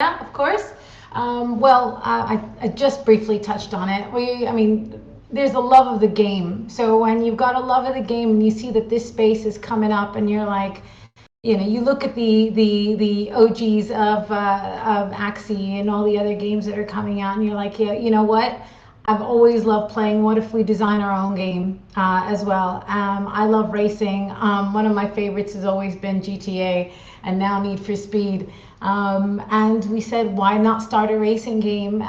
Yeah, of course. I just briefly touched on it. I mean, there's a love of the game. So when you've got a love of the game and you see that this space is coming up, and you're like, you look at the OGs of Axie and all the other games that are coming out, and you're like, yeah, you know what? I've always loved playing. What if we design our own game as well? I love racing. One of my favorites has always been GTA, and now Need for Speed. And we said, why not start a racing game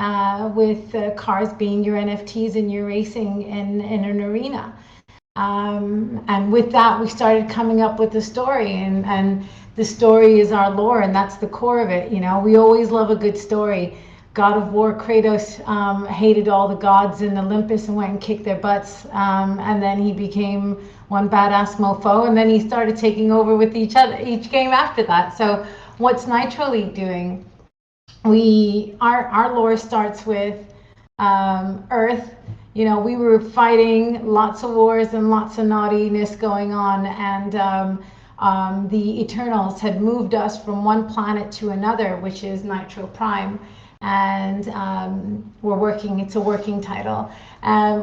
with cars being your NFTs and your racing in an arena? And with that, we started coming up with the story, and the story is our lore, and that's the core of it. We always love a good story. God of War, Kratos hated all the gods in Olympus and went and kicked their butts, and then he became one badass mofo, and then he started taking over with each game after that. So, what's Nitro League doing? Our lore starts with Earth. We were fighting lots of wars and lots of naughtiness going on, and the Eternals had moved us from one planet to another, which is Nitro Prime, and we're working. It's a working title.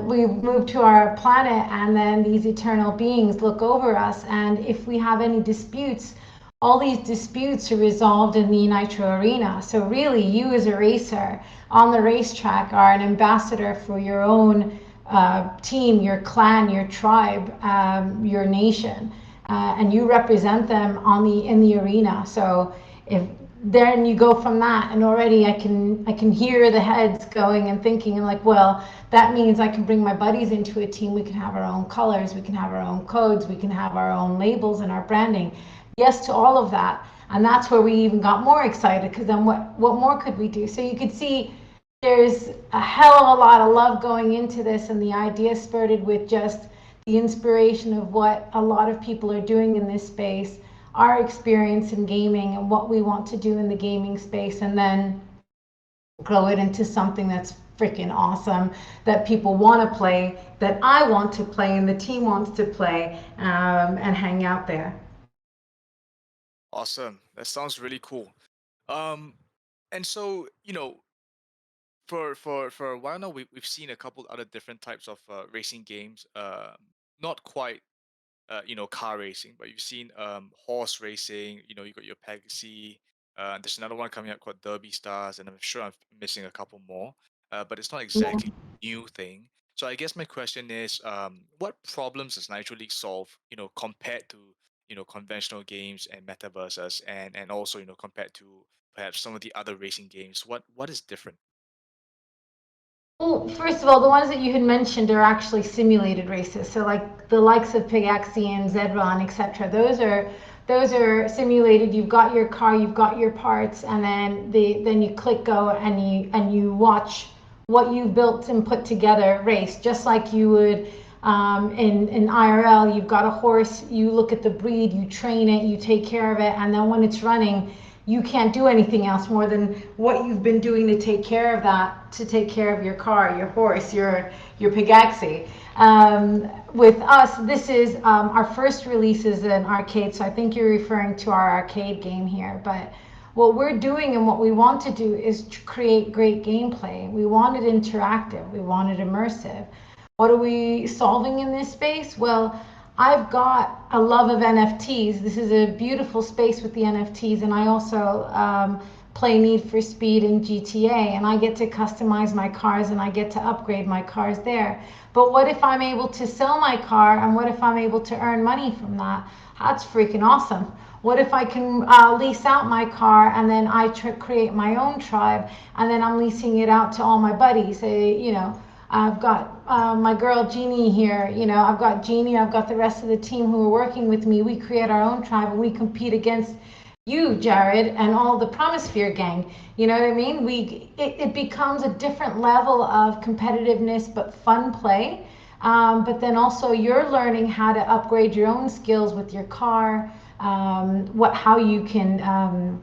We moved to our planet, and then these eternal beings look over us, and if we have any disputes, all these disputes are resolved in the Nitro Arena. So really, you as a racer on the racetrack are an ambassador for your own team, your clan, your tribe, your nation, and you represent them in the arena. So if then you go from that, and already I can hear the heads going and thinking, and like, well, that means I can bring my buddies into a team. We can have our own colors, we can have our own codes, we can have our own labels and our branding. Yes to all of that. And that's where we even got more excited, because then what more could we do? So you could see there's a hell of a lot of love going into this, and the idea spurted with just the inspiration of what a lot of people are doing in this space, our experience in gaming, and what we want to do in the gaming space, and then grow it into something that's freaking awesome, that people want to play, that I want to play, and the team wants to play, and hang out there. Awesome. That sounds really cool. Um, and so, for a while now, we've seen a couple other different types of racing games. Not quite car racing, but you've seen horse racing. You got your Pegasus. There's another one coming out called Derby Stars, and I'm sure I'm missing a couple more. But it's not exactly a new thing. So I guess my question is, what problems does Nitro League solve? Compared to conventional games and metaverses, and also compared to perhaps some of the other racing games. What is different? Well, first of all, the ones that you had mentioned are actually simulated races. So, like the likes of Pigaxi and Zedron, etc. Those are simulated. You've got your car, you've got your parts, and then you click go, and you watch what you've built and put together race, just like you would in IRL. You've got a horse, you look at the breed, you train it, you take care of it, and then when it's running, you can't do anything else more than what you've been doing to take care of that, to take care of your car, your horse, your Pegaxi. With us, this is our first release is an arcade, so I think you're referring to our arcade game here. But what we're doing and what we want to do is to create great gameplay. We want it interactive. We want it immersive. What are we solving in this space? Well, I've got a love of NFTs. This is a beautiful space with the NFTs, and I also play Need for Speed and GTA, and I get to customize my cars and I get to upgrade my cars there. But what if I'm able to sell my car, and what if I'm able to earn money from that? That's freaking awesome. What if I can lease out my car, and then I create my own tribe, and then I'm leasing it out to all my buddies? I've got my girl Jeannie here. I've got Jeannie. I've got the rest of the team who are working with me. We create our own tribe, and we compete against you, Jared, and all the Promisphere gang. You know what I mean? It becomes a different level of competitiveness, but fun play. But then also you're learning how to upgrade your own skills with your car. How you can.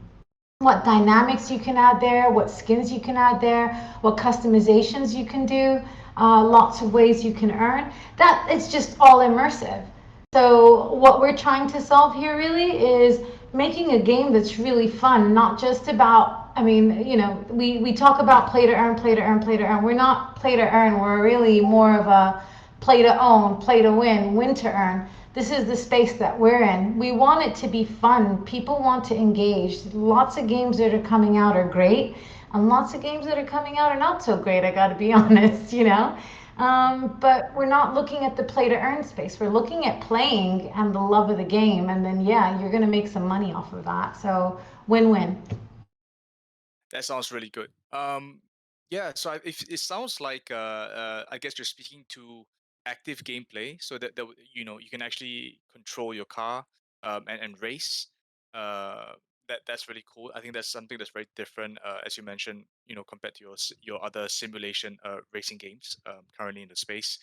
What dynamics you can add there, what skins you can add there, what customizations you can do, lots of ways you can earn. That it's just all immersive. So what we're trying to solve here really is making a game that's really fun, not just about I mean, we talk about play to earn, play to earn, play to earn. We're not play to earn. We're really more of a play to own, play to win, win to earn. This is the space that we're in. We want it to be fun. People want to engage. Lots of games that are coming out are great, and lots of games that are coming out are not so great. I got to be honest. But we're not looking at the play to earn space. We're looking at playing and the love of the game, and then yeah, you're going to make some money off of that. So win-win. That sounds really good. Yeah, so if it sounds like I guess you're speaking to active gameplay, so that you can actually control your car and race. Uh, that's really cool. I think that's something that's very different, as you mentioned, compared to your other simulation racing games currently in the space.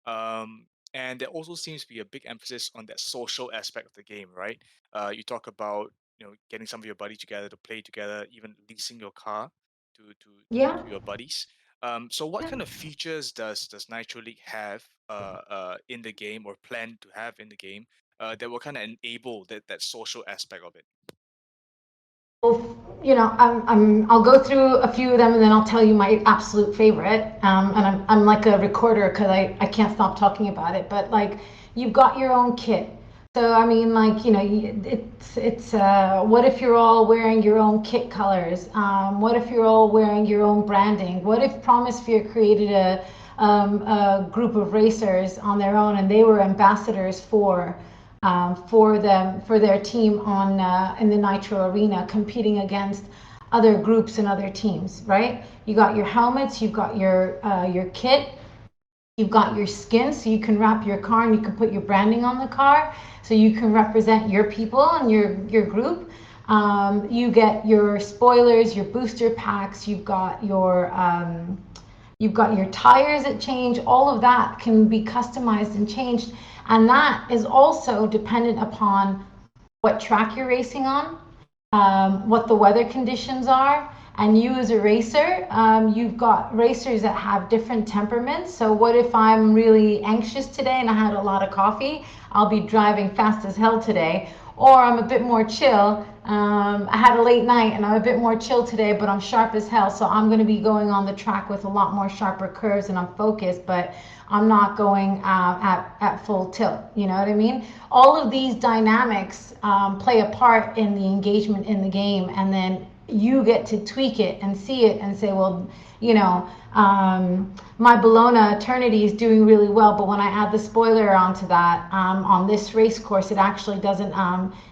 And there also seems to be a big emphasis on that social aspect of the game, right? You talk about getting some of your buddies together to play together, even leasing your car Yeah. to your buddies. So what kind of features does Nitro League have in the game, or plan to have in the game, that will kind of enable that social aspect of it? Well, I'll go through a few of them and then I'll tell you my absolute favorite. And I'm like a recorder because I can't stop talking about it. But like, you've got your own kit. So I mean, like, it's what if you're all wearing your own kit colors? What if you're all wearing your own branding? What if Promisphere created a group of racers on their own and they were ambassadors for them, for their team on in the Nitro arena, competing against other groups and other teams, right? You got your helmets, you've got your kit, you've got your skin, so you can wrap your car and you can put your branding on the car, so you can represent your people and your group. You get your spoilers, your booster packs, you've got your tires that change. All of that can be customized and changed, and that is also dependent upon what track you're racing on, what the weather conditions are, and you as a racer. You've got racers that have different temperaments. So what if I'm really anxious today and I had a lot of coffee? I'll be driving fast as hell today. Or I'm a bit more chill. I had a late night and I'm a bit more chill today, but I'm sharp as hell. So I'm going to be going on the track with a lot more sharper curves and I'm focused, but I'm not going at full tilt. You know what I mean? All of these dynamics play a part in the engagement in the game, and then you get to tweak it and see it and say, well, my Bologna Eternity is doing really well, but when I add the spoiler onto that on this race course, it actually doesn't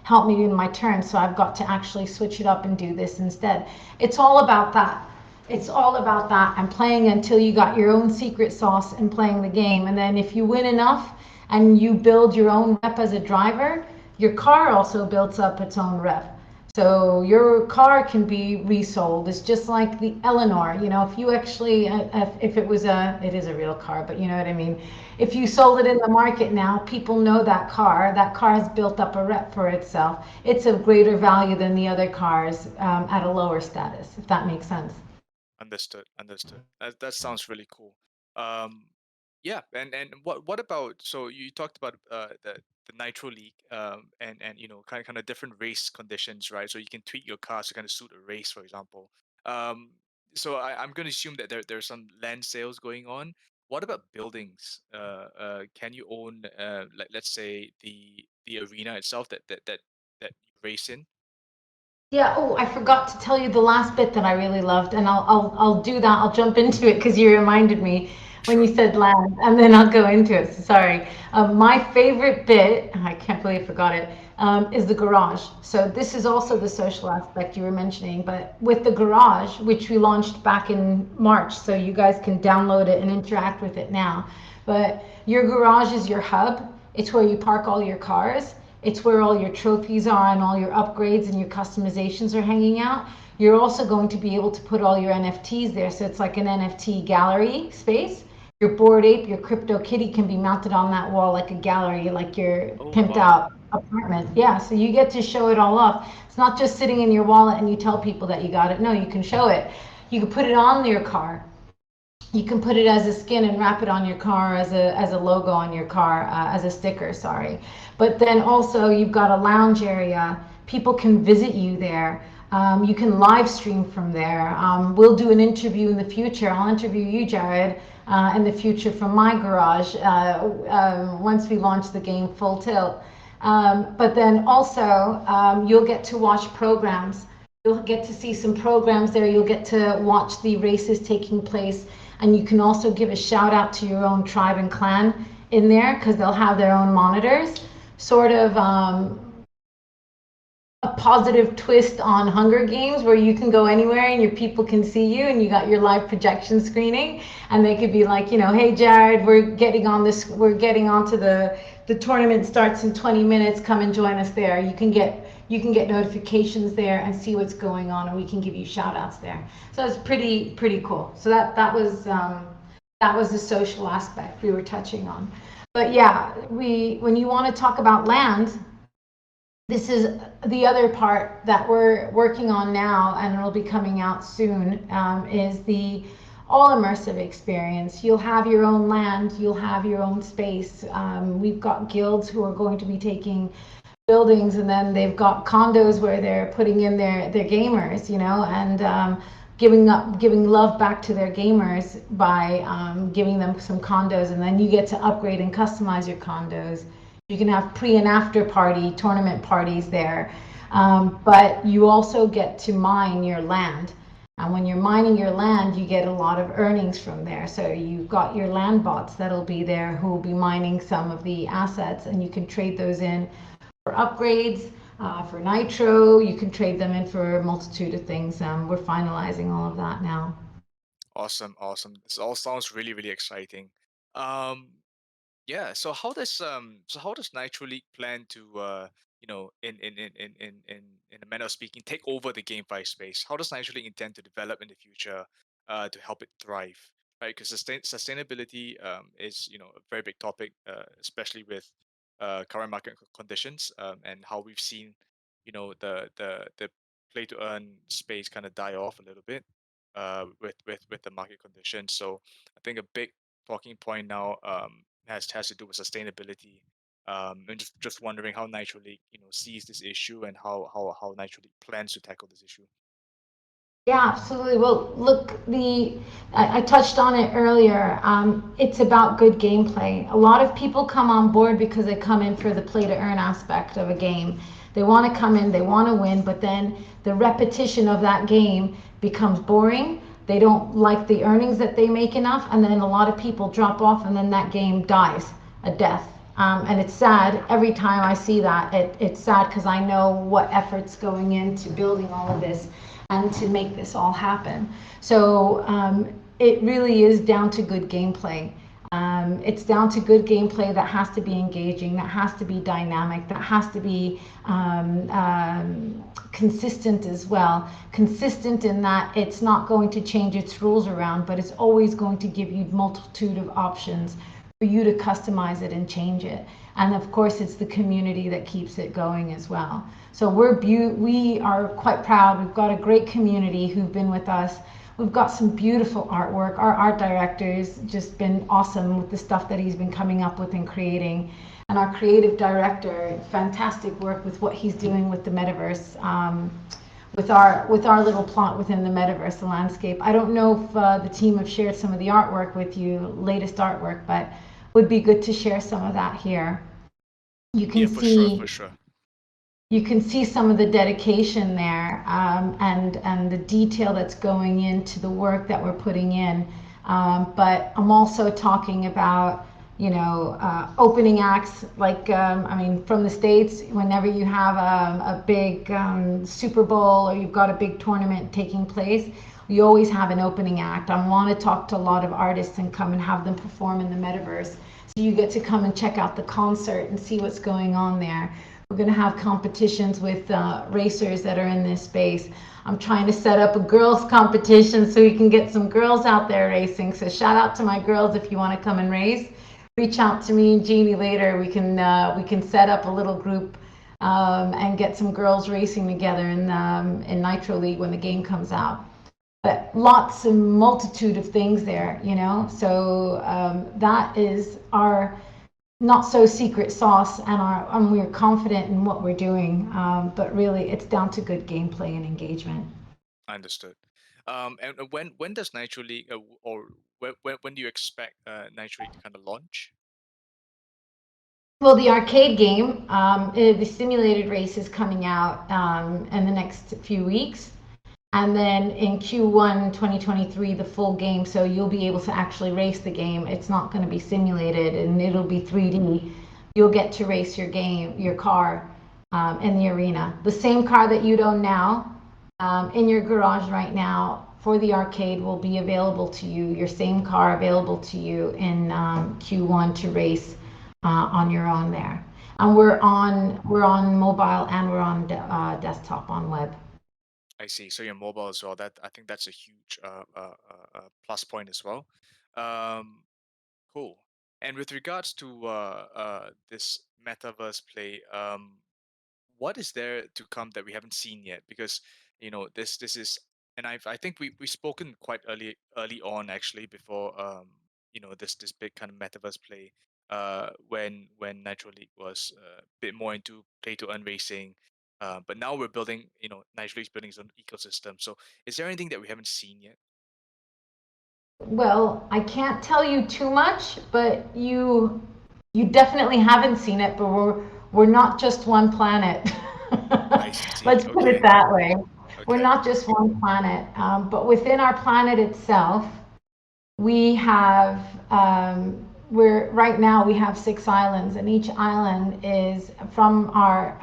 help me in my turn, so I've got to actually switch it up and do this instead. It's all about that. It's all about that, and playing until you got your own secret sauce and playing the game. And then if you win enough and you build your own rep as a driver, your car also builds up its own rep. So your car can be resold. It's just like the Eleanor. If you actually, if it is a real car, but you know what I mean. If you sold it in the market now, people know that car. That car has built up a rep for itself. It's of greater value than the other cars at a lower status, if that makes sense. Understood. Understood. That sounds really cool. Um, yeah, and what about, so you talked about the Nitro League, and kind of different race conditions, right? So you can tweak your cars to kind of suit a race, for example. Um, so I'm going to assume that there's some land sales going on. What about buildings? Can you own, like, let's say, the arena itself that you race in? Yeah, oh, I forgot to tell you the last bit that I really loved, and I'll do that. I'll jump into it because you reminded me when you Sure. said land, and then I'll go into it. So sorry. My favorite bit, I can't believe I forgot it, is the garage. So this is also the social aspect you were mentioning, but with the garage, which we launched back in March, so you guys can download it and interact with it now. But your garage is your hub. It's where you park all your cars. It's where all your trophies are and all your upgrades and your customizations are hanging out. You're also going to be able to put all your NFTs there. So it's like an NFT gallery space. Your Bored Ape, your Crypto Kitty can be mounted on that wall like a gallery, like your Oh, pimped wow. out apartment. Yeah, so you get to show it all off. It's not just sitting in your wallet and you tell people that you got it. No, you can show it. You can put it on your car. You can put it as a skin and wrap it on your car as a logo on your car, as a sticker, sorry. But then also you've got a lounge area. People can visit you there. You can live stream from there. We'll do an interview in the future. I'll interview you, Jared, in the future from my garage once we launch the game full tilt. But then also, you'll get to watch programs. You'll get to see some programs there. You'll get to watch the races taking place. And you can also give a shout out to your own tribe and clan in there because they'll have their own monitors. Sort of a positive twist on Hunger Games where you can go anywhere and your people can see you and you got your live projection screening and they could be like, you know, hey Jared, we're getting onto the tournament starts in 20 minutes, come and join us there. You can get notifications there and see what's going on, and we can give you shout outs there. So it's pretty cool. So that was the social aspect we were touching on. But yeah, when you want to talk about land, this is the other part that we're working on now, and it'll be coming out soon, is the all immersive experience. You'll have your own land, you'll have your own space. We've got guilds who are going to be taking buildings, and then they've got condos where they're putting in their gamers, you know, and giving love back to their gamers by giving them some condos, and then you get to upgrade and customize your condos. You can have pre and after party tournament parties there, but you also get to mine your land. And when you're mining your land, you get a lot of earnings from there. So you've got your land bots that'll be there who will be mining some of the assets, and you can trade those in for upgrades, for Nitro. You can trade them in for a multitude of things. We're finalizing all of that now. Awesome, awesome. This all sounds really, really exciting. Um, Yeah. So how does Nitro League plan to in a manner of speaking take over the GameFi space? How does Nitro League intend to develop in the future to help it thrive? Right, because sustainability is a very big topic, especially with current market conditions and how we've seen the play to earn space kind of die off a little bit with the market conditions. So I think a big talking point now has to do with sustainability. And just wondering how Nitro League sees this issue and how Nitro League plans to tackle this issue. Yeah, absolutely. Well, look, I touched on it earlier. It's about good gameplay. A lot of people come on board because they come in for the play to earn aspect of a game. They want to come in, they want to win, but then the repetition of that game becomes boring. They don't like the earnings that they make enough, and then a lot of people drop off, and then that game dies a death. And it's sad every time I see that. It's sad because I know what effort's going into building all of this and to make this all happen. So it really is down to good gameplay. It's down to good gameplay that has to be engaging, that has to be dynamic, that has to be consistent as well. Consistent in that it's not going to change its rules around, but it's always going to give you multitude of options for you to customize it and change it. And of course, it's the community that keeps it going as well. So we are quite proud. We've got a great community who've been with us. We've got some beautiful artwork. Our art director's just been awesome with the stuff that he's been coming up with and creating. And our creative director, fantastic work with what he's doing with the Metaverse, with our little plot within the Metaverse, the landscape. I don't know if the team have shared some of the artwork with you, latest artwork, but would be good to share some of that here. You can see. For sure. You can see some of the dedication there, and the detail that's going into the work that we're putting in. But I'm also talking about, opening acts, like, from the States, whenever you have a big Super Bowl or you've got a big tournament taking place, we always have an opening act. I want to talk to a lot of artists and come and have them perform in the Metaverse. So you get to come and check out the concert and see what's going on there. We're going to have competitions with racers that are in this space. I'm trying to set up a girls competition so we can get some girls out there racing. So shout out to my girls if you want to come and race. Reach out to me and Jeannie later. We can set up a little group and get some girls racing together in Nitro League when the game comes out. But lots and multitude of things there, So that is our not so secret sauce, and we're confident in what we're doing. But really, it's down to good gameplay and engagement. Understood. And when does Nitro League or when do you expect Nitro League to kind of launch? Well, the arcade game, the simulated race is coming out in the next few weeks. And then in Q1 2023, the full game, so you'll be able to actually race the game. It's not going to be simulated and it'll be 3D. You'll get to race your car in the arena. The same car that you'd own now in your garage right now for the arcade will be available to you, your same car available to you in Q1 to race on your own there. And we're on mobile and we're on desktop on web. I see. So you're mobile as well. That I think that's a huge plus point as well. Um, cool. And with regards to this metaverse play, what is there to come that we haven't seen yet? Because this is, and I think we've spoken quite early on actually before this big kind of metaverse play when Nitro League was a bit more into play to earn racing. But now we're building, Nitro League's building its own ecosystem. So is there anything that we haven't seen yet? Well, I can't tell you too much, but you definitely haven't seen it, but we're not just one planet. I see. Let's put it Okay. that way. We're Okay. not just one planet, but within our planet itself, we have we're right now we have 6 islands, and each island is from our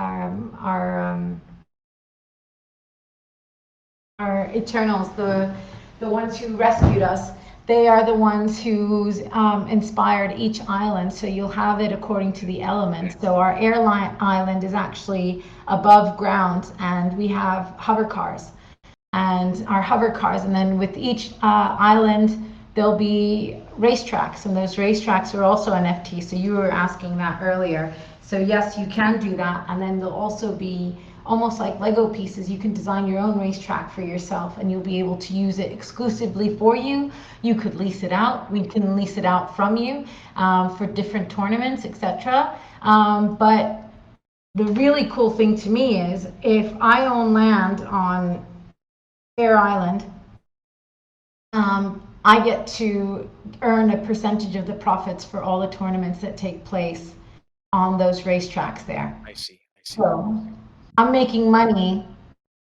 Eternals, the ones who rescued us. They are the ones who's inspired each island. So you'll have it according to the elements. So our airline island is actually above ground, and we have hover cars and our hover cars. And then with each island, there'll be racetracks, and those racetracks are also NFTs. So you were asking that earlier. So yes, you can do that, and then there'll also be almost like Lego pieces. You can design your own racetrack for yourself, and you'll be able to use it exclusively for you. You could lease it out. We can lease it out from you for different tournaments, etc. But the really cool thing to me is if I own land on Fair Island, I get to earn a percentage of the profits for all the tournaments that take place on those racetracks there. I see. I see. So I'm making money.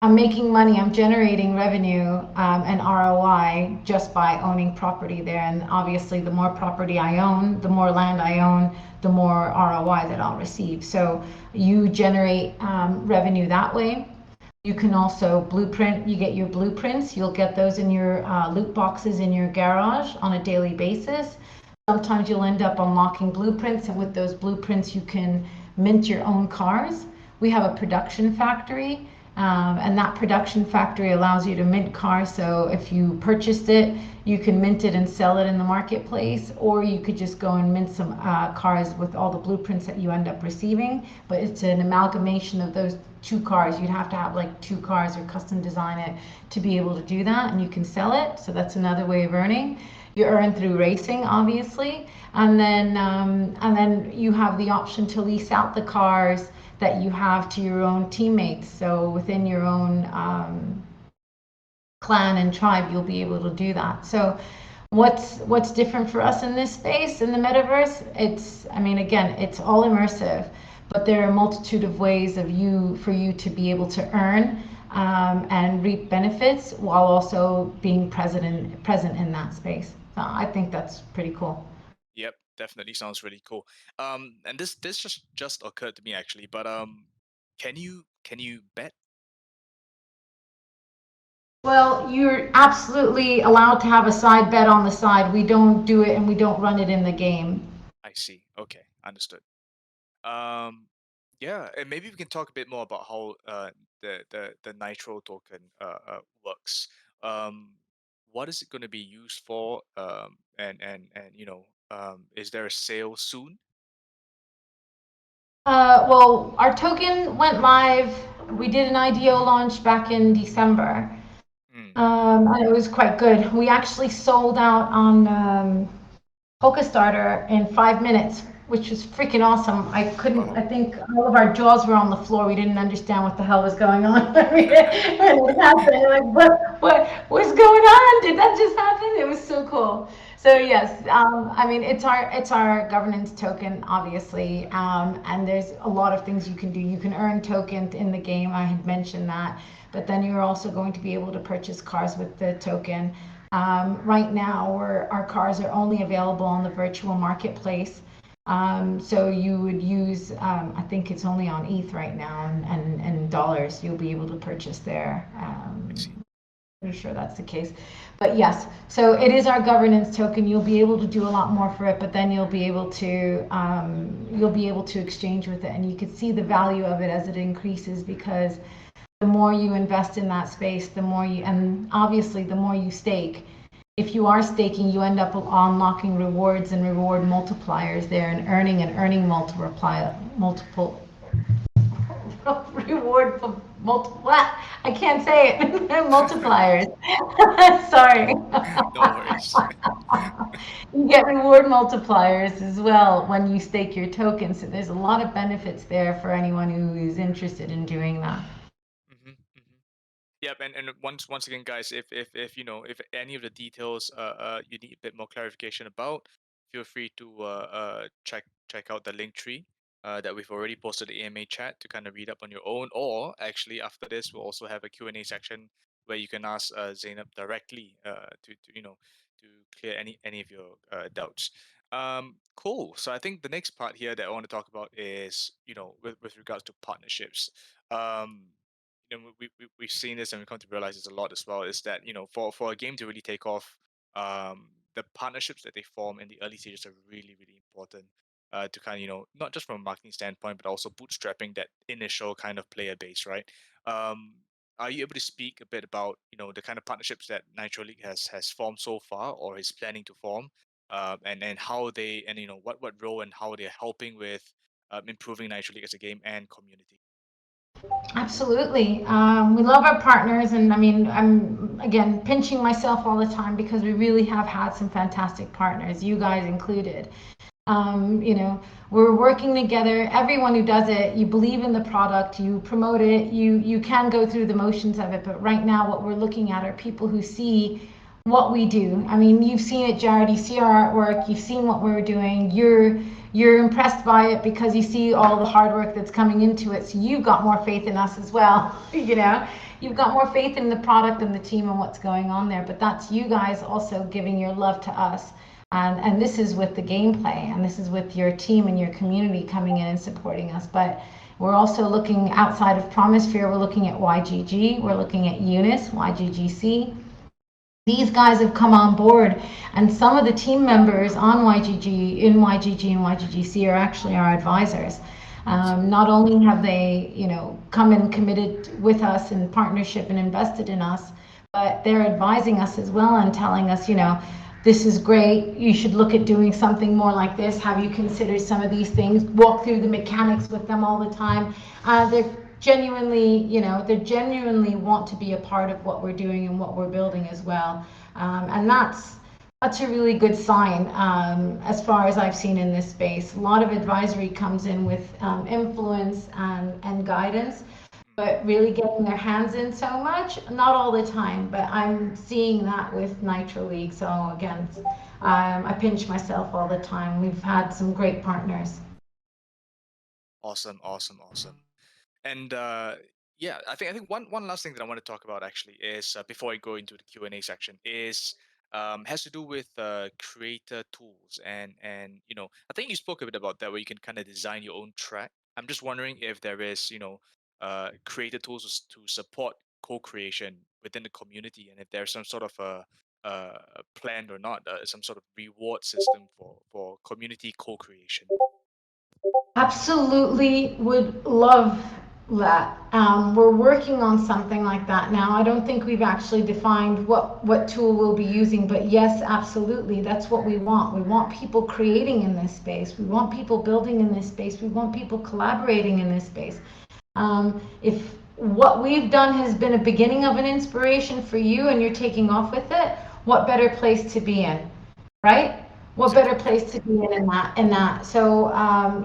I'm making money. I'm generating revenue and ROI just by owning property there. And obviously, the more property I own, the more land I own, the more ROI that I'll receive. So you generate revenue that way. You can also blueprint, you get your blueprints, you'll get those in your loot boxes in your garage on a daily basis. Sometimes you'll end up unlocking blueprints, and with those blueprints, you can mint your own cars. We have a production factory, and that production factory allows you to mint cars. So if you purchased it, you can mint it and sell it in the marketplace, or you could just go and mint some cars with all the blueprints that you end up receiving. But it's an amalgamation of those 2 cars. You'd have to have like 2 cars or custom design it to be able to do that, and you can sell it. So that's another way of earning. You earn through racing, obviously, and then you have the option to lease out the cars that you have to your own teammates. So within your own clan and tribe, you'll be able to do that. So what's different for us in this space, in the metaverse? I mean, again, it's all immersive, but there are a multitude of ways for you to be able to earn and reap benefits while also being present in that space. So I think that's pretty cool. Yep, definitely sounds really cool. And this just occurred to me actually, but can you bet? Well, you're absolutely allowed to have a side bet on the side. We don't do it and we don't run it in the game. I see. Okay, understood. Um, yeah, and maybe we can talk a bit more about how the Nitro token works. Um, what is it going to be used for? And is there a sale soon? Well, our token went live. We did an IDO launch back in December, Hmm. and it was quite good. We actually sold out on Polka Starter in 5 minutes. which was freaking awesome. Wow. I think all of our jaws were on the floor. We didn't understand what the hell was going on when it happened. Like, what's going on? Did that just happen? It was so cool. So Yeah. yes, I mean, it's our governance token, obviously, and there's a lot of things you can do. You can earn tokens in the game. I had mentioned that, but then you're also going to be able to purchase cars with the token. Right now, our cars are only available on the virtual marketplace. So you would use, I think it's only on ETH right now, and dollars you'll be able to purchase there. I see. Pretty sure that's the case. But yes, so it is our governance token. You'll be able to do a lot more for it, but then you'll be able to exchange with it, and you can see the value of it as it increases, because the more you invest in that space, the more you, and obviously the more you stake. If you are staking, you end up unlocking rewards and reward multipliers there, and earning multiple reward for multiple. I can't say it. Multipliers. Sorry. No worries. You get reward multipliers as well when you stake your tokens. So there's a lot of benefits there for anyone who is interested in doing that. Hmm. Hmm. Yep, and once again, guys, if if any of the details you need a bit more clarification about, feel free to check out the link tree that we've already posted the AMA chat to kind of read up on your own. Or actually, after this, we'll also have a Q&A section where you can ask Zainab directly to to clear any of your doubts. Cool. So I think the next part here that I want to talk about is with regards to partnerships. Um, we've seen this and we've come to realize this a lot as well, is that for a game to really take off, the partnerships that they form in the early stages are really important, to kind of not just from a marketing standpoint but also bootstrapping that initial kind of player base, right? um are you able to speak a bit about the kind of partnerships that Nitro League has formed so far or is planning to form, and how they, and what role and how they're helping with improving Nitro League as a game and community? Absolutely. We love our partners, and I mean, I'm again pinching myself all the time because we really have had some fantastic partners, you guys included. You know, we're working together. Everyone who does it, you believe in the product, you promote it, you can go through the motions of it. But right now, what we're looking at are people who see what we do. I mean, you've seen it, Jared. You see our artwork. You've seen what we're doing. You're impressed by it because you see all the hard work that's coming into it. So you've got more faith in us as well. You've got more faith in the product and the team and what's going on there. But that's you guys also giving your love to us. And this is with the gameplay, and this is with your team and your community coming in and supporting us. But we're also looking outside of Promisphere. We're looking at YGG. We're looking at Eunice, YGGC. These guys have come on board, and some of the team members on YGG, in YGG and YGGC, are actually our advisors. Not only have they, come and committed with us in partnership and invested in us, but they're advising us as well and telling us, this is great. You should look at doing something more like this. Have you considered some of these things? Walk through the mechanics with them all the time. They're they genuinely want to be a part of what we're doing and what we're building as well. And that's a really good sign, as far as I've seen in this space. A lot of advisory comes in with influence and guidance, but really getting their hands in so much, not all the time, but I'm seeing that with Nitro League. So again, I pinch myself all the time. We've had some great partners. Awesome, awesome, awesome. And yeah, I think one last thing that I want to talk about actually is, before I go into the Q&A section, is has to do with creator tools. And I think you spoke a bit about that, where you can kind of design your own track. I'm just wondering if there is creator tools to support co-creation within the community, and if there's some sort of a plan or not, some sort of reward system for community co-creation. Absolutely would love that. We're working on something like that now. I don't think we've actually defined what tool we'll be using, but yes, absolutely. That's what we want. We want people creating in this space. We want people building in this space. We want people collaborating in this space. If what we've done has been a beginning of an inspiration for you and you're taking off with it, what better place to be in, right? What better Exactly. Yep. place to be in that? So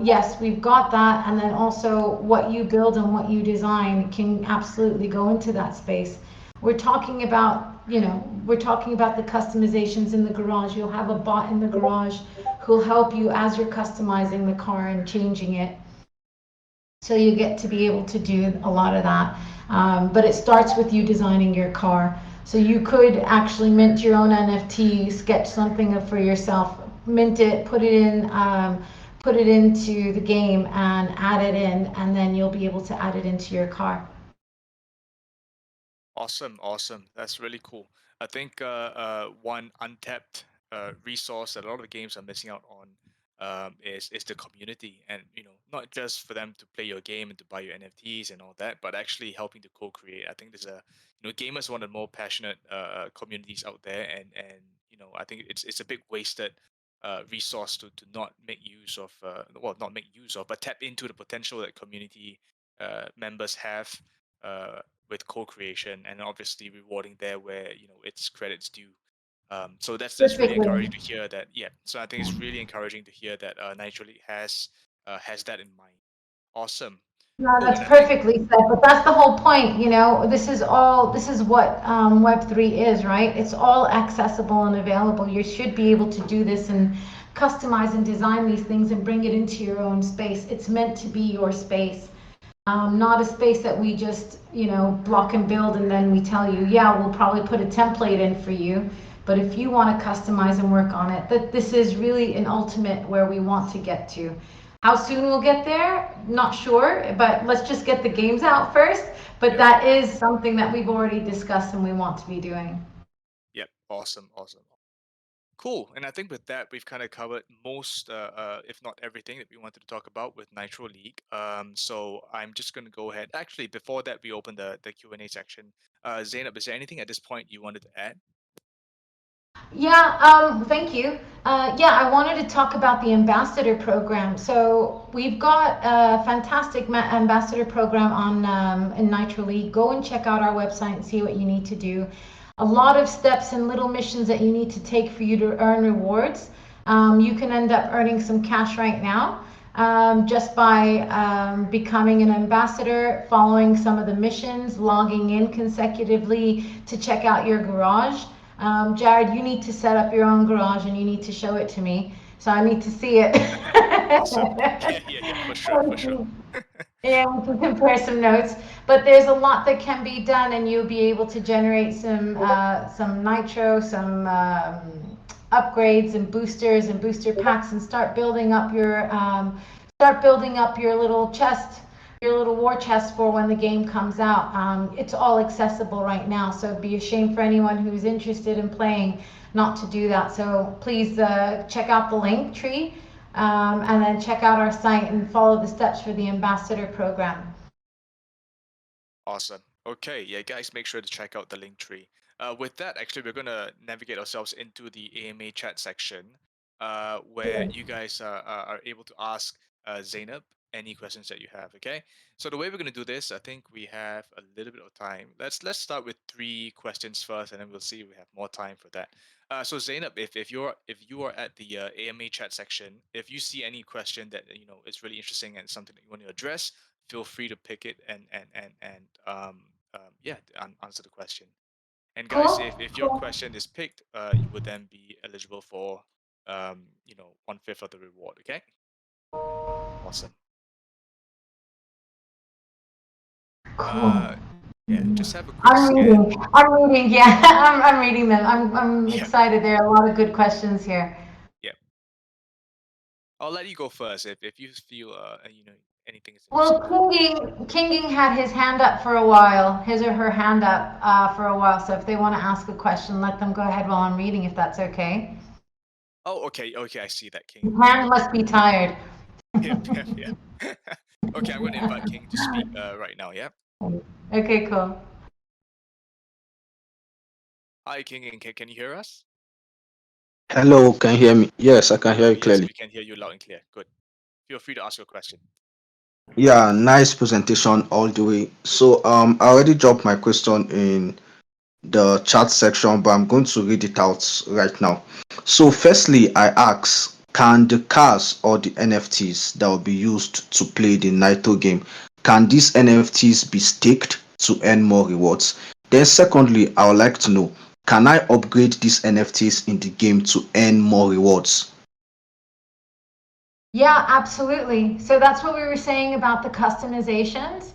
yes, we've got that, and then also what you build and what you design can absolutely go into that space. We're talking about, we're talking about the customizations in the garage. You'll have a bot in the garage who'll help you as you're customizing the car and changing it. So you get to be able to do a lot of that. But it starts with you designing your car. So you could actually mint your own NFT, sketch something up for yourself, mint it, put it into the game and add it in, and then you'll be able to add it into your car. Awesome, awesome. That's really cool. I think one untapped resource that a lot of the games are missing out on is the community, and not just for them to play your game and to buy your NFTs and all that, but actually helping to co-create. I think there's gamers are one of the more passionate communities out there, and I think it's a big wasted resource to not make use of, well, not make use of, but tap into the potential that community members have. Uh, with co-creation and obviously rewarding there where it's credits due. So that's really Specifically. encouraging to hear that. Yeah, so I think it's really encouraging to hear that Nitro League has that in mind. Awesome, No, cool. that's And I think perfectly said, but that's the whole point, this is what Web3 is, right? It's all accessible and available. You should be able to do this and customize and design these things and bring it into your own space. It's meant to be your space, not a space that we just, block and build and then we tell you, yeah, we'll probably put a template in for you. But if you want to customize and work on it, that this is really an ultimate where we want to get to. How soon we'll get there, not sure, but let's just get the games out first. But yep, that is something that we've already discussed and we want to be doing. yep, awesome, awesome. Cool. And I think with that, we've kind of covered most, if not everything that we wanted to talk about with Nitro League. So I'm just going to go ahead. Actually, before that, we open the Q&A section. Zainab, is there anything at this point you wanted to add? Yeah, thank you. Yeah, I wanted to talk about the ambassador program. So we've got a fantastic ambassador program on in Nitro League. Go and check out our website and see what you need to do. A lot of steps and little missions that you need to take for you to earn rewards. You can end up earning some cash right now just by becoming an ambassador, following some of the missions, logging in consecutively to check out your garage. Jared, you need to set up your own garage and you need to show it to me. So I need to see it. Awesome. Yeah, yeah, yeah, for sure, for sure. Yeah, we can compare some notes. But there's a lot that can be done, and you'll be able to generate some nitro, some upgrades and boosters and booster packs, and start building up your little chest, your little war chest for when the game comes out. It's all accessible right now, so it'd be a shame for anyone who's interested in playing not to do that. So please check out the link tree, and then check out our site and follow the steps for the ambassador program. Awesome. Okay, yeah, guys, make sure to check out the link tree. With that, actually, we're gonna navigate ourselves into the AMA chat section, where you guys are able to ask Zainab any questions that you have. Okay, so the way we're gonna do this, I think we have a little bit of time. Let's start with 3 questions first, and then we'll see if we have more time for that. So Zainab, if you are at the AMA chat section, if you see any question that is really interesting and something that you want to address, feel free to pick it and yeah, answer the question. And guys, Cool? if your Cool. question is picked, you would then be eligible for 1/5 of the reward. Okay, awesome. Cool. Uh, yeah, just have a quick scan. I'm reading, yeah, I'm reading them. I'm Yeah, excited. There are a lot of good questions here. yeah. I'll let you go first if you feel anything is Well, interesting. Kinging had his hand up for a while, his or her hand up for a while. So if they want to ask a question, let them go ahead while I'm reading, if that's okay. Oh, okay, okay, I see that, His King. hand must be tired. Yep, yep, yeah. Okay, I'm going to invite King to speak right now. Yeah. Okay, cool. Hi, King, and can you hear us? Hello, can you hear me? Yes, I can hear you Yes, clearly. we can hear you loud and clear. Good. Feel free to ask your question. Yeah, nice presentation all the way. So I already dropped my question in the chat section, but I'm going to read it out right now. So, firstly, I ask, can the cars or the NFTs that will be used to play the Nitro game, can these NFTs be staked to earn more rewards? Then, secondly, I would like to know, can I upgrade these NFTs in the game to earn more rewards? Yeah, absolutely. So that's what we were saying about the customizations.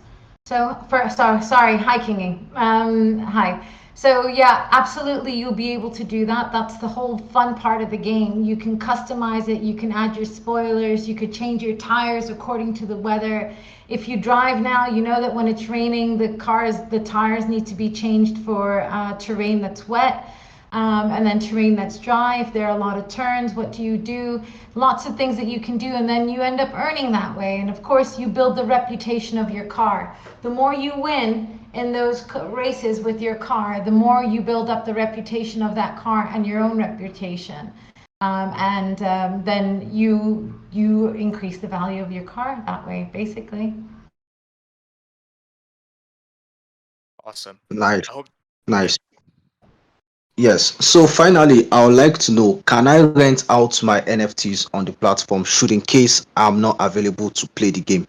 Sorry, hi Kingy. Hi. So yeah, absolutely, you'll be able to do that. That's the whole fun part of the game. You can customize it. You can add your spoilers. You could change your tires according to the weather. If you drive now, you know that when it's raining, the tires need to be changed for terrain that's wet. And then terrain that's dry. If there are a lot of turns, what do you do? Lots of things that you can do, and then you end up earning that way. And of course, you build the reputation of your car. The more you win in those races with your car, the more you build up the reputation of that car and your own reputation. Then you increase the value of your car that way, basically. Awesome. Nice, I hope. Yeah. nice. Yes. So finally, I would like to know, can I rent out my NFTs on the platform should in case I'm not available to play the game?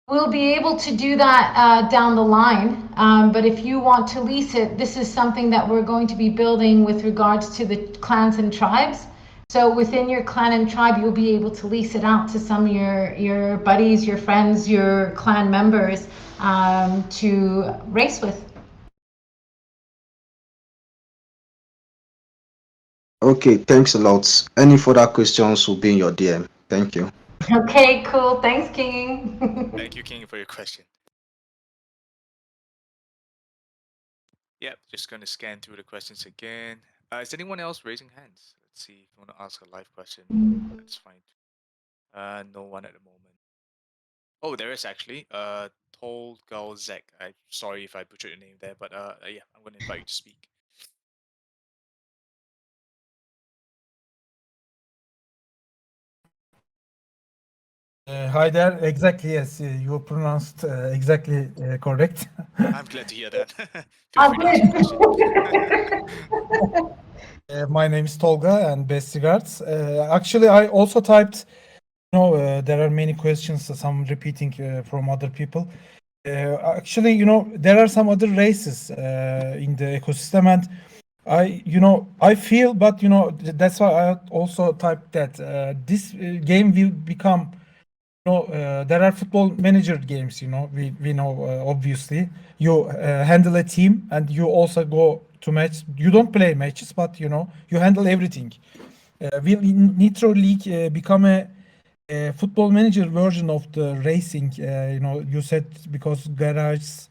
We'll be able to do that down the line, but if you want to lease it, this is something that we're going to be building with regards to the clans and tribes. So within your clan and tribe, you'll be able to lease it out to some of your buddies, your friends, your clan members to race with. Okay, thanks a lot. Any further questions will be in your DM. Thank you. Okay, cool. Thanks, King. Thank you, King, for your question. Yep, just going to scan through the questions again. Is anyone else raising hands? Let's see if you want to ask a live question. That's fine. No one at the moment. Oh, there is actually. Tolgalzek. I'm sorry if I butchered your name there, but yeah, I'm going to invite you to speak. Hi there. Exactly, yes. You pronounced exactly correct. I'm glad to hear that. Feel free to ask your question. My name is Tolga and best regards. Actually, I also typed, there are many questions, some repeating from other people. Actually, there are some other races in the ecosystem, and I feel, but that's why I also typed that this game will become there are football manager games, we know, obviously. You handle a team and you also go to match. You don't play matches, but you handle everything. Will Nitro League become a football manager version of the racing? You said because garage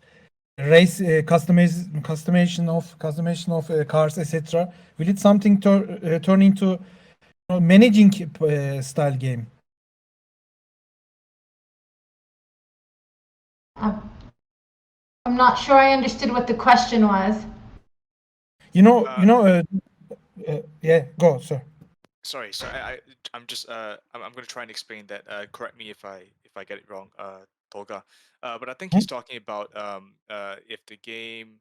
race customization of cars, etc. Will it something turn into managing style game? I'm not sure I understood what the question was. Yeah, go, sir. Sorry, I'm just I'm going to try and explain that. Correct me if I get it wrong, Tolga. But I think he's talking about if the game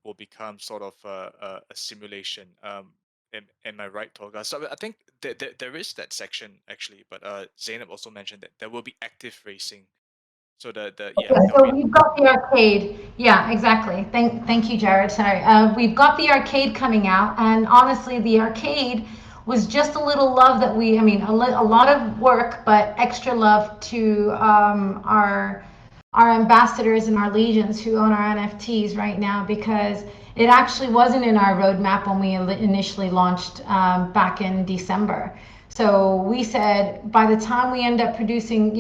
will become sort of a simulation. Am I right, Tolga? So I think there is that section actually, but Zainab also mentioned that there will be active racing. So yeah. Okay, so we've got the arcade. Yeah, exactly. Thank you, Jared. Sorry. We've got the arcade coming out, and honestly, the arcade was just a little love that I mean, a lot of work, but extra love to our ambassadors and our legions who own our NFTs right now, because it actually wasn't in our roadmap when we initially launched back in December. So we said by the time we end up producing,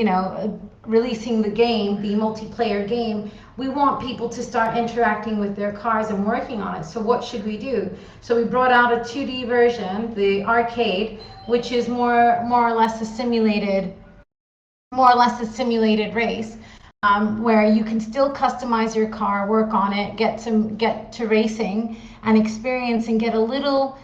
releasing the game, the multiplayer game, we want people to start interacting with their cars and working on it. So what should we do? So we brought out a 2D version, the arcade, which is more or less a simulated race. Where you can still customize your car, work on it, get to racing and experience and get a little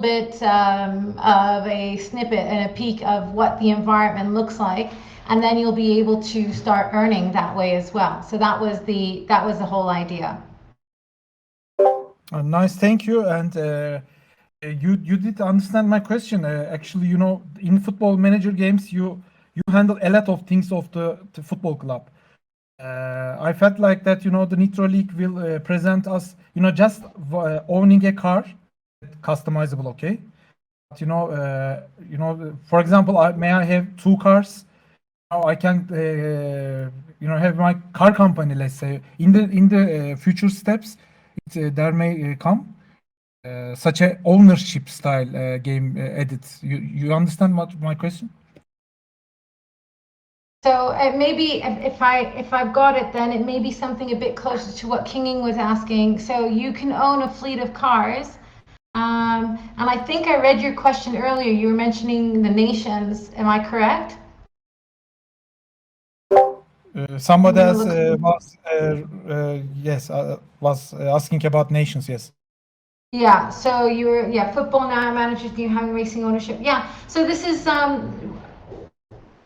bit of a snippet and a peek of what the environment looks like. and then you'll be able to start earning that way as well. So that was the whole idea. Nice, thank you. And you did understand my question. Actually, in football manager games, you handle a lot of things of the football club. I felt like that, the Nitro League will present us, just owning a car, customizable, okay? But, for example, may I have 2 cars? Now I can, have my car company, let's say. In the future steps, there may come such a ownership style game edit. You understand my question? So maybe if I've got it, then it may be something a bit closer to what Kinging was asking. So you can own a fleet of cars, and I think I read your question earlier. You were mentioning the nations. Am I correct? Somebody else was asking about nations. Yes. Yeah. So football now managers, you having racing ownership. Yeah. So this is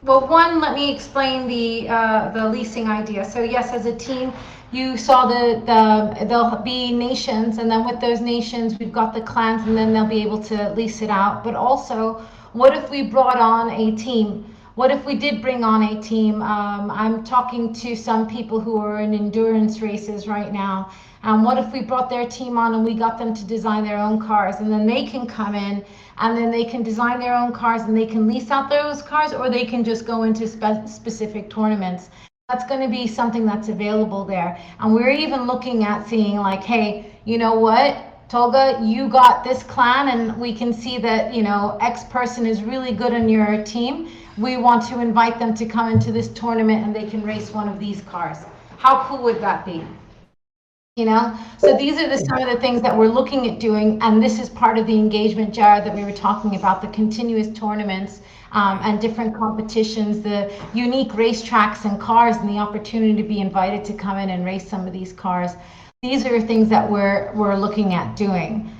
well, one, let me explain the leasing idea. So yes, as a team, you saw there'll be nations, and then with those nations, we've got the clans, and then they'll be able to lease it out. But also, what if we brought on a team? What if we did bring on a team? I'm talking to some people who are in endurance races right now. What if we brought their team on and we got them to design their own cars, and then they can come in and then they can design their own cars and they can lease out those cars, or they can just go into specific tournaments. That's going to be something that's available there. And we're even looking at seeing like, hey, you know what, Tolga, you got this clan and we can see that, X person is really good on your team. We want to invite them to come into this tournament and they can race one of these cars. How cool would that be? So these are some of the things that we're looking at doing, and this is part of the engagement, Jared, that we were talking about, the continuous tournaments and different competitions, the unique racetracks and cars, and the opportunity to be invited to come in and race some of these cars. These are things that we're looking at doing.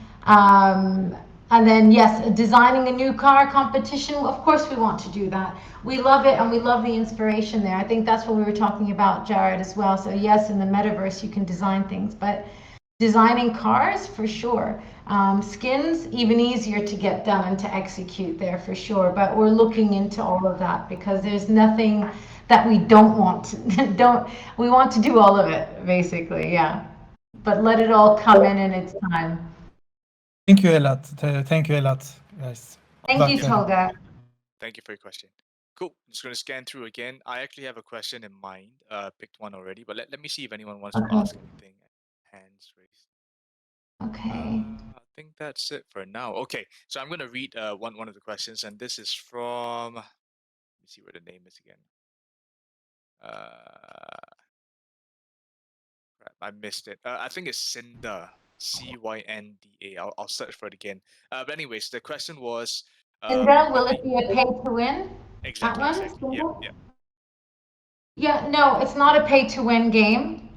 And then, yes, designing a new car competition, of course we want to do that. We love it, and we love the inspiration there. I think that's what we were talking about, Jared, as well. So yes, in the metaverse, you can design things, but designing cars, for sure. Skins, even easier to get done and to execute there, for sure. But we're looking into all of that because there's nothing that we don't want to, we want to do all of it, basically, yeah. But let it all come in its time. Thank you a lot. Thank you a lot, guys. Thank you, Tolga. Thank you for your question. Cool. I'm just going to scan through again. I actually have a question in mind. Picked one already, but let me see if anyone wants to ask anything. Hands raised. Okay. I think that's it for now. Okay, so I'm going to read one of the questions, and this is from. Let me see where the name is again. I missed it. I think it's Cinda. Cynda. I'll search for it again. But anyways, the question was. Cinda, will it be a pay to win? Exactly. That one? Exactly. Yeah. Yeah, no, it's not a pay to win game.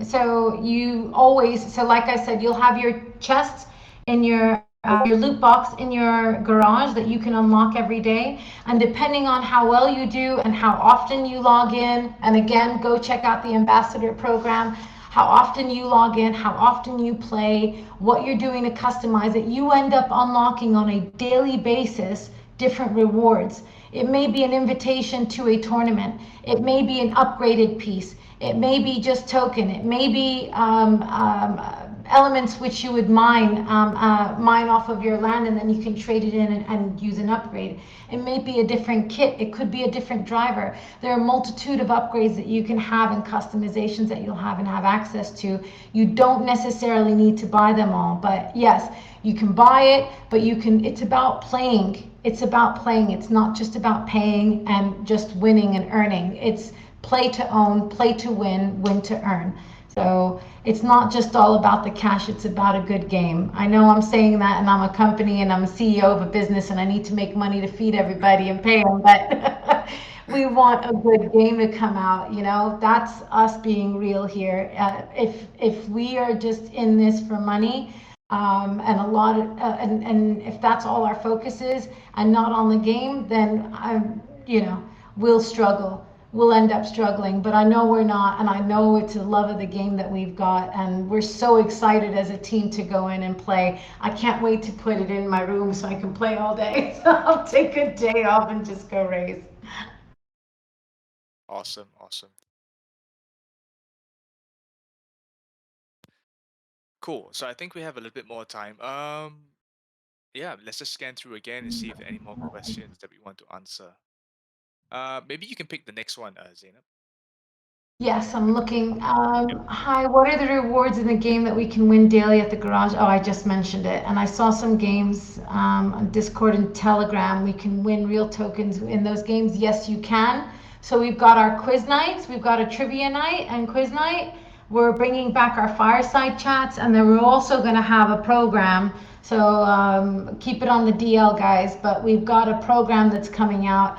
So you always, so like I said, you'll have your chests in your loot box in your garage that you can unlock every day. And depending on how well you do and how often you log in, and again, go check out the ambassador program, how often you log in, how often you play, what you're doing to customize it, you end up unlocking on a daily basis different rewards. It may be an invitation to a tournament. It may be an upgraded piece. It may be just token. It may be elements which you would mine off of your land, and then you can trade it in and use an upgrade. It may be a different kit. It could be a different driver. There are a multitude of upgrades that you can have and customizations that you'll have and have access to. You don't necessarily need to buy them all, but yes, you can buy it, but it's about playing. It's about playing. It's not just about paying and just winning and earning. It's play to own, play to win, win to earn. So it's not just all about the cash, it's about a good game. I know I'm saying that, and I'm a company and I'm a CEO of a business and I need to make money to feed everybody and pay them, but we want a good game to come out, that's us being real here. If we are just in this for money, and and if that's all our focus is and not on the game, then we'll struggle. We'll end up struggling, but I know we're not, and I know it's a love of the game that we've got, and we're so excited as a team to go in and play. I can't wait to put it in my room so I can play all day. So I'll take a day off and just go race. Awesome, awesome. Cool. So I think we have a little bit more time. Yeah, let's just scan through again and see if any more questions that we want to answer. Maybe you can pick the next one, Zainab. Yes, I'm looking. Hi, what are the rewards in the game that we can win daily at the garage? Oh, I just mentioned it. And I saw some games on Discord and Telegram. We can win real tokens in those games. Yes, you can. So we've got our quiz nights. We've got a trivia night and quiz night. We're bringing back our fireside chats. And then we're also going to have a program. So keep it on the DL, guys. But we've got a program that's coming out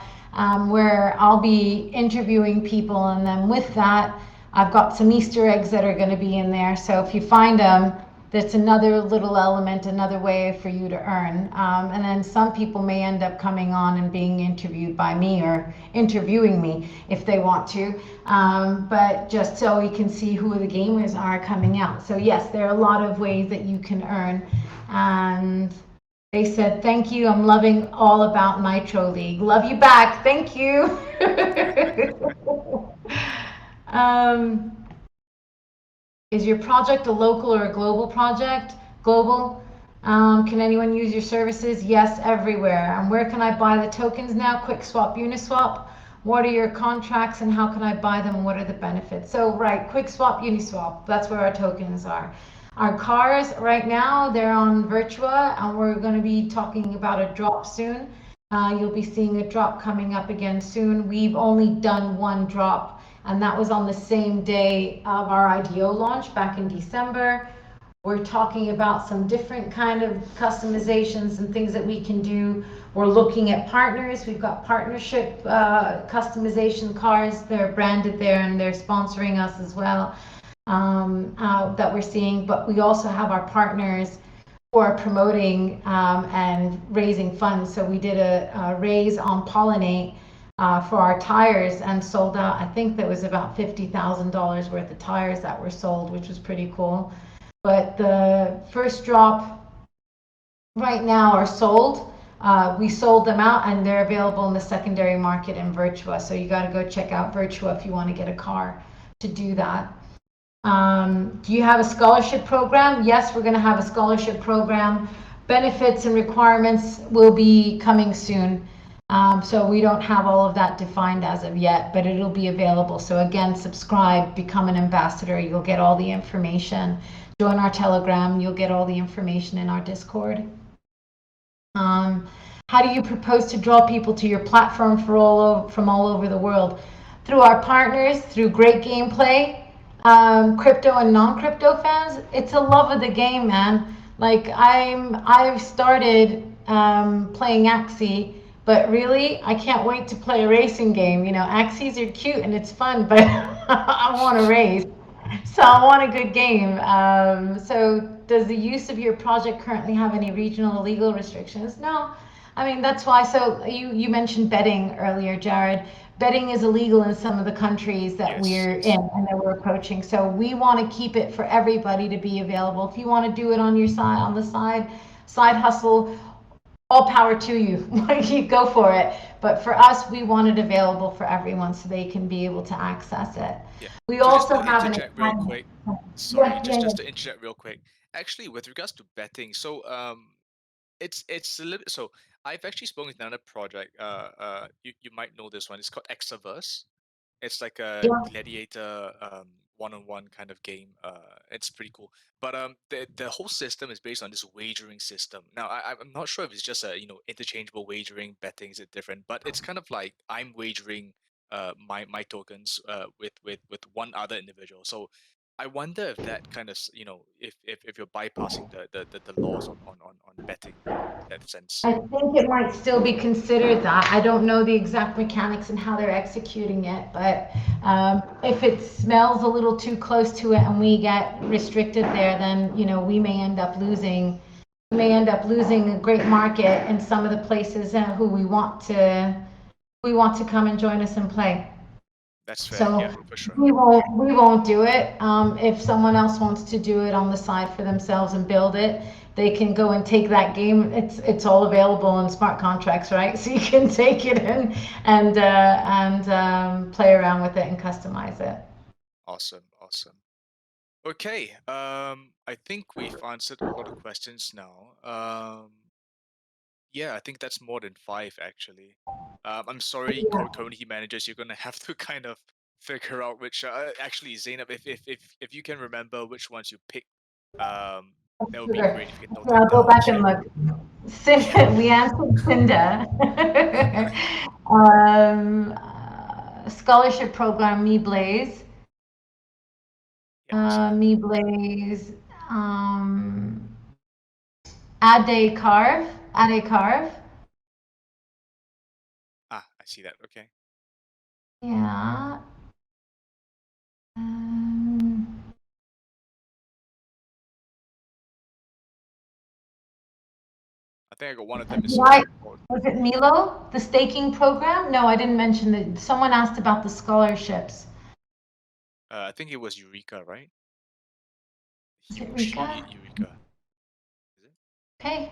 where I'll be interviewing people, and then with that, I've got some Easter eggs that are going to be in there. So if you find them, that's another little element, another way for you to earn. And then some people may end up coming on and being interviewed by me or interviewing me if they want to. But just so we can see who the gamers are coming out. So yes, there are a lot of ways that you can earn. And they said, thank you, I'm loving all about Nitro League. Love you back, thank you. Is your project a local or a global project? Global. Can anyone use your services? Yes, everywhere. And where can I buy the tokens now? QuickSwap, Uniswap. What are your contracts and how can I buy them? What are the benefits? So right, QuickSwap, Uniswap, that's where our tokens are. Our cars right now, they're on Virtua, and we're going to be talking about a drop soon. You'll be seeing a drop coming up again soon. We've only done one drop, and that was on the same day of our IDO launch back in December. We're talking about some different kind of customizations and things that we can do. We're looking at partners. We've got partnership customization cars. They're branded there, and they're sponsoring us as well. That we're seeing, but we also have our partners who are promoting and raising funds. So we did a raise on Pollinate for our tires and sold out. I think there was about $50,000 worth of tires that were sold, which was pretty cool. But the first drop right now are sold. We sold them out and they're available in the secondary market in Virtua. So you got to go check out Virtua if you want to get a car to do that. Do you have a scholarship program? Yes, we're going to have a scholarship program. Benefits and requirements will be coming soon. So we don't have all of that defined as of yet, but it'll be available. So again, subscribe, become an ambassador. You'll get all the information. Join our Telegram. You'll get all the information in our Discord. How do you propose to draw people to your platform from all over the world? Through our partners, through great gameplay. Crypto and non-crypto fans, it's a love of the game, man. Like I've started playing Axie, but really I can't wait to play a racing game. You know, Axies are cute and it's fun, but I want to race, so I want a good game. So does the use of your project currently have any regional legal restrictions? No. I mean, that's why. So you mentioned betting earlier, Jared. Betting is illegal in some of the countries that we're in and that we're approaching. So we want to keep it for everybody to be available. If you want to do it on your side, on the side hustle, all power to you. You go for it. But for us, we want it available for everyone so they can be able to access it. Yeah. We so also just to have interject real quick. Sorry, just to interject real quick. Actually, with regards to betting, so it's a little. So I've actually spoken with another project. You might know this one. It's called Exaverse. It's like a gladiator one-on-one kind of game. It's pretty cool. But the whole system is based on this wagering system. Now I'm not sure if it's just a interchangeable wagering, betting is it different, but it's kind of like I'm wagering my tokens with one other individual. So I wonder if that kind of if you're bypassing the laws on betting in that sense. I think it might still be considered that. I don't know the exact mechanics and how they're executing it, but if it smells a little too close to it and we get restricted there, then we may end up losing. We may end up losing a great market in some of the places who we want to we want to come and join us and play. That's fair. So Yeah, for sure. we won't do it. If someone else wants to do it on the side for themselves and build it, they can go and take that game. It's all available in smart contracts, right? So you can take it in and play around with it and customize it. Awesome. Okay. I think we've answered a lot of questions now. Yeah, I think that's more than 5 actually. I'm sorry, Yeah. community managers, you're gonna have to kind of figure out which. Actually, Zainab, if you can remember which ones you picked, that would be Sure. great if you can note Okay, that I'll go down. back and look. We answered Cinda. Scholarship program, Me Blaze. Yeah, I see that. Me Blaze. Ade Carve. Ah, I see that. Okay. Yeah. I think I got one of them is Why? called. Was it Milo, the staking program? No, I didn't mention that. Someone asked about the scholarships. I think it was Eureka, right? Is it Hiroshi Rika? Eureka. Is it? Okay,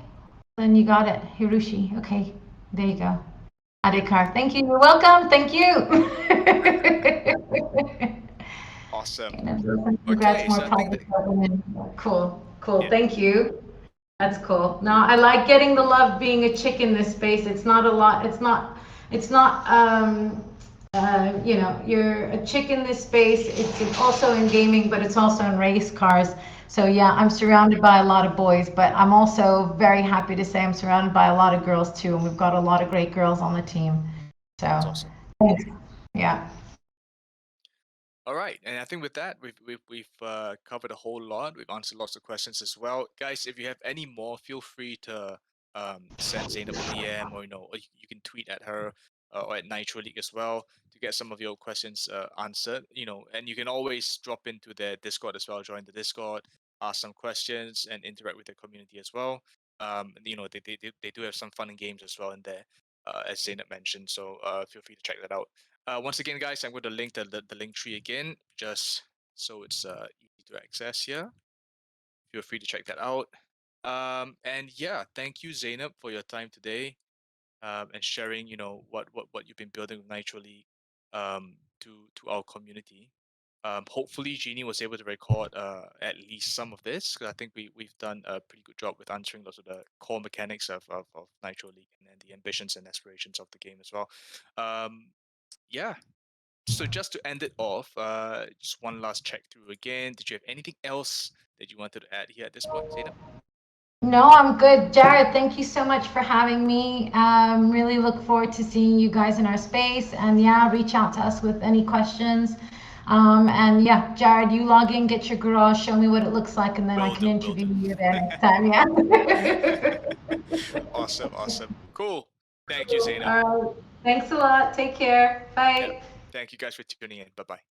then you got it. Hiroshi. Okay, there you go. Adekar. Thank you. You're welcome. Thank you. Awesome. Congrats, Okay, more so I think private government. Cool. yeah. Thank you. That's cool. No, I like getting the love being a chick in this space. It's not a lot. It's not, you're a chick in this space. It's also in gaming, but it's also in race cars. So yeah, I'm surrounded by a lot of boys, but I'm also very happy to say I'm surrounded by a lot of girls too. And we've got a lot of great girls on the team. That's So, awesome. thanks. Yeah. All right, and I think with that, we've covered a whole lot. We've answered lots of questions as well, guys. If you have any more, feel free to send Zainab a DM, or or you can tweet at her or at Nitro League as well to get some of your questions answered. And you can always drop into their Discord as well. Join the Discord, ask some questions, and interact with the community as well. They do have some fun and games as well in there, as Zainab mentioned. So feel free to check that out. Once again, guys, I'm going to link the link tree again, just so it's easy to access here. Feel free to check that out. And yeah, thank you, Zainab, for your time today, and sharing, what you've been building with Nitro League, to our community. Hopefully, Jeannie was able to record at least some of this, 'cause I think we've done a pretty good job with answering lots of the core mechanics of Nitro League and the ambitions and aspirations of the game as well. Yeah, so just to end it off, just one last check through again. Did you have anything else that you wanted to add here at this point, Zainab? No, I'm good. Jared, thank you so much for having me. Really look forward to seeing you guys in our space. And yeah, reach out to us with any questions. And yeah, Jared, you log in, get your garage, show me what it looks like, and then I Will can do. interview you there next time. Yeah. Awesome. Cool. Thank you, Zainab. All right. Thanks a lot. Take care. Yep. Bye. Thank you guys for tuning in. Bye bye.